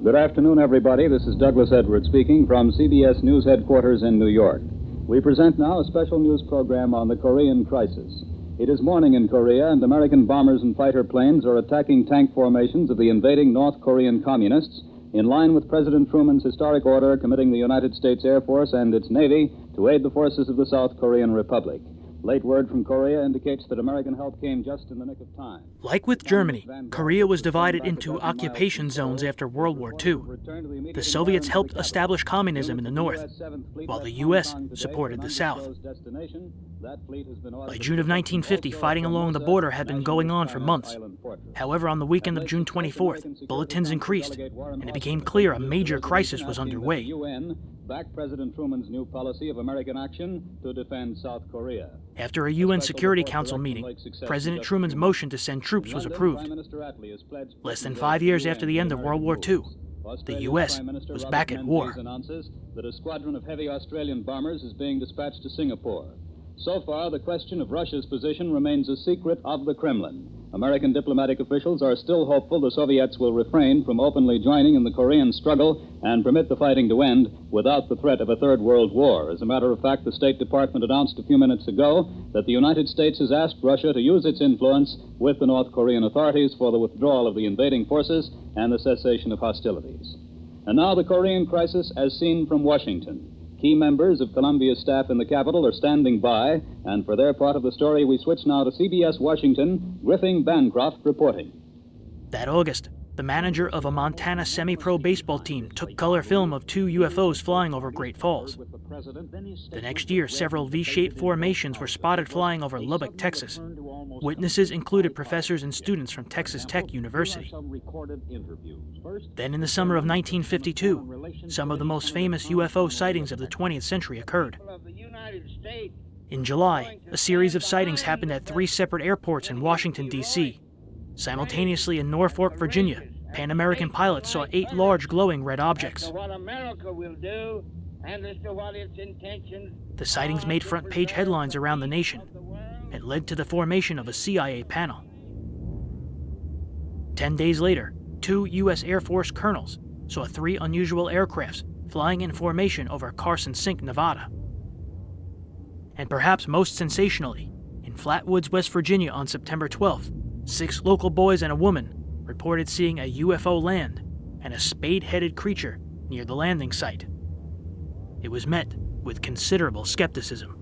Good afternoon, everybody. This is Douglas Edwards speaking from CBS News headquarters in New York. We present now a special news program on the Korean crisis. It is morning in Korea, and American bombers and fighter planes are attacking tank formations of the invading North Korean communists in line with President Truman's historic order committing the United States Air Force and its Navy to aid the forces of the South Korean Republic. Late word from Korea indicates that American help came just in the nick of time. Like with Germany, Korea was divided into occupation zones after World War II. The Soviets helped establish communism in the north, while the U.S. supported the south. By June of 1950, fighting along the border had been going on for months. However, on the weekend of June 24th, bulletins increased, and it became clear a major crisis was underway. Backed President Truman's new policy of American action to defend South Korea. After a UN Security Council meeting, President Truman's motion to send troops was approved. Less than 5 years after the end of World War II, the U.S. was back at war. Announces that a squadron of heavy Australian bombers is being dispatched to Singapore. So far, the question of Russia's position remains a secret of the Kremlin. American diplomatic officials are still hopeful the Soviets will refrain from openly joining in the Korean struggle and permit the fighting to end without the threat of a third world war. As a matter of fact, the State Department announced a few minutes ago that the United States has asked Russia to use its influence with the North Korean authorities for the withdrawal of the invading forces and the cessation of hostilities. And now the Korean crisis as seen from Washington. Key members of Columbia's staff in the Capitol are standing by, and for their part of the story, we switch now to CBS Washington, Griffin Bancroft reporting. That August, the manager of a Montana semi-pro baseball team took color film of 2 UFOs flying over Great Falls. The next year, several V-shaped formations were spotted flying over Lubbock, Texas. Witnesses included professors and students from Texas Tech University. Then in the summer of 1952, some of the most famous UFO sightings of the 20th century occurred. In July, a series of sightings happened at 3 separate airports in Washington, D.C. Simultaneously in Norfolk, Virginia, Pan American pilots saw 8 large glowing red objects. The sightings made front-page headlines around the nation and led to the formation of a CIA panel. 10 days later, 2 U.S. Air Force colonels saw 3 unusual aircrafts flying in formation over Carson Sink, Nevada. And perhaps most sensationally, in Flatwoods, West Virginia on September 12th, 6 local boys and a woman reported seeing a UFO land and a spade-headed creature near the landing site. It was met with considerable skepticism.